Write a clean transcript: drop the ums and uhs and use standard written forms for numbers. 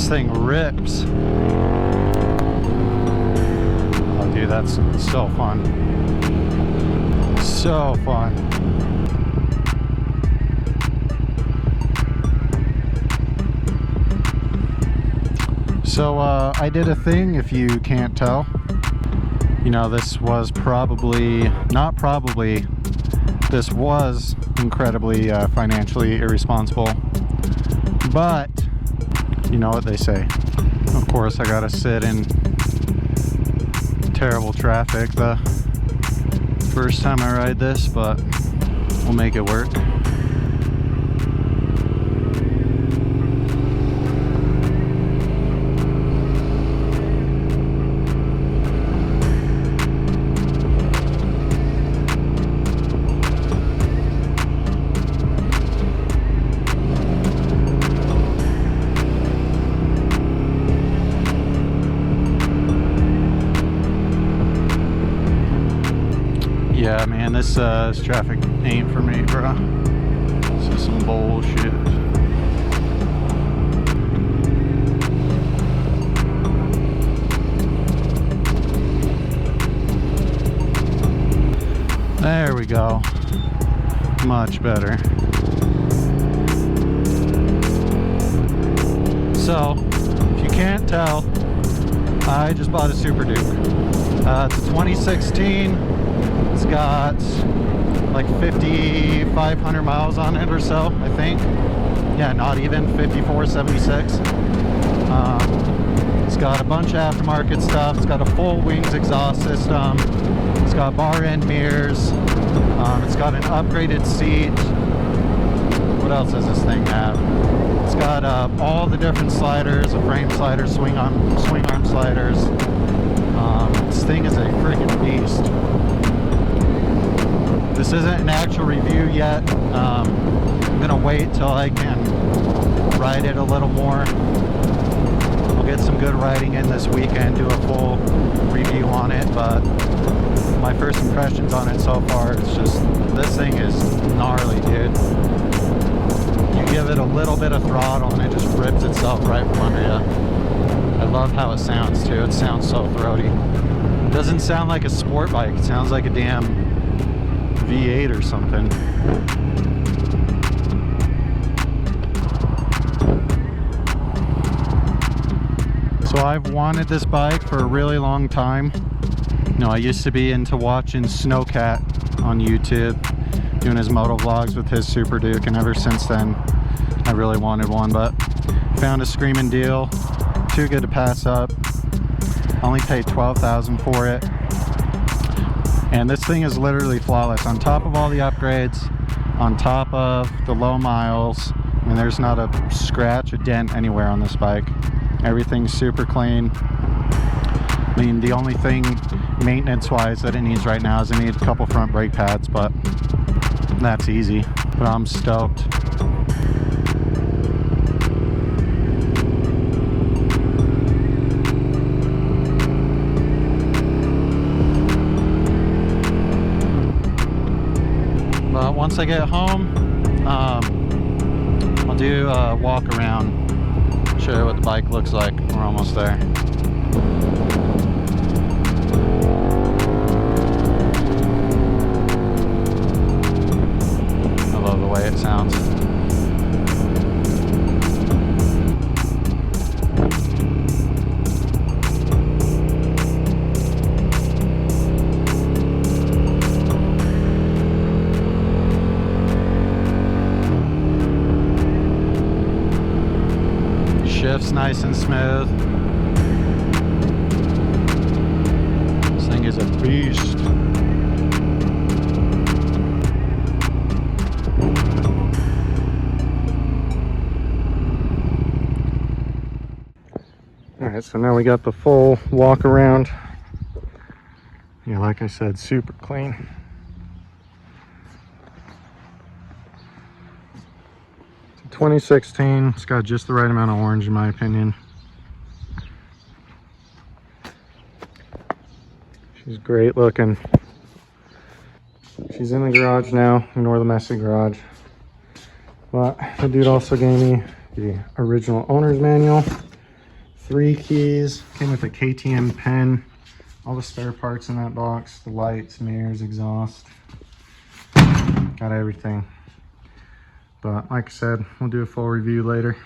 thing rips. Oh, dude, that's so fun. So fun. So I did a thing, if you can't tell. You know, this was this was incredibly financially irresponsible. But, you know what they say. Of course, I gotta sit in terrible traffic the first time I ride this, but we'll make it work. Yeah, man, this traffic ain't for me, bro. This is some bullshit. There we go. Much better. So, if you can't tell, I just bought a Super Duke. It's a 2016. It's got like 5,500 miles on it or so, I think. Yeah, not even 5,476. It's got a bunch of aftermarket stuff. It's got a full wings exhaust system. It's got bar end mirrors. It's got an upgraded seat. What else does this thing have? It's got all the different sliders, a frame slider, swing arm sliders. This thing is a freaking beast. This isn't an actual review yet. I'm gonna wait till I can ride it a little more. I'll get some good riding in this weekend, do a full review on it, but my first impressions on it so far, it's just, this thing is gnarly, dude. You give it a little bit of throttle and it just rips itself right from under you. I love how it sounds too. It sounds so throaty. It doesn't sound like a sport bike. It sounds like a damn V8 or something. So I've wanted this bike for a really long time. You know, I used to be into watching Snowcat on YouTube, doing his moto vlogs with his Super Duke, and ever since then I really wanted one, but found a screaming deal, too good to pass up. I only paid $12,000 for it. And this thing is literally flawless. On top of all the upgrades, on top of the low miles, I mean, there's not a scratch, a dent anywhere on this bike. Everything's super clean. I mean, the only thing maintenance-wise that it needs right now is it needs a couple front brake pads, but that's easy. But I'm stoked. But once I get home, I'll do a walk around, show you what the bike looks like. We're almost there. I love the way it sounds. Shifts nice and smooth. This thing is a beast. Alright, so now we got the full walk around. Yeah, like I said, super clean. It's a 2016. It's got just the right amount of orange in my opinion. She's great looking. She's in the garage now. Ignore the messy garage. But the dude also gave me the original owner's manual. 3 keys. Came with a KTM pen. All the spare parts in that box. The lights, mirrors, exhaust. Got everything. But like I said, we'll do a full review later.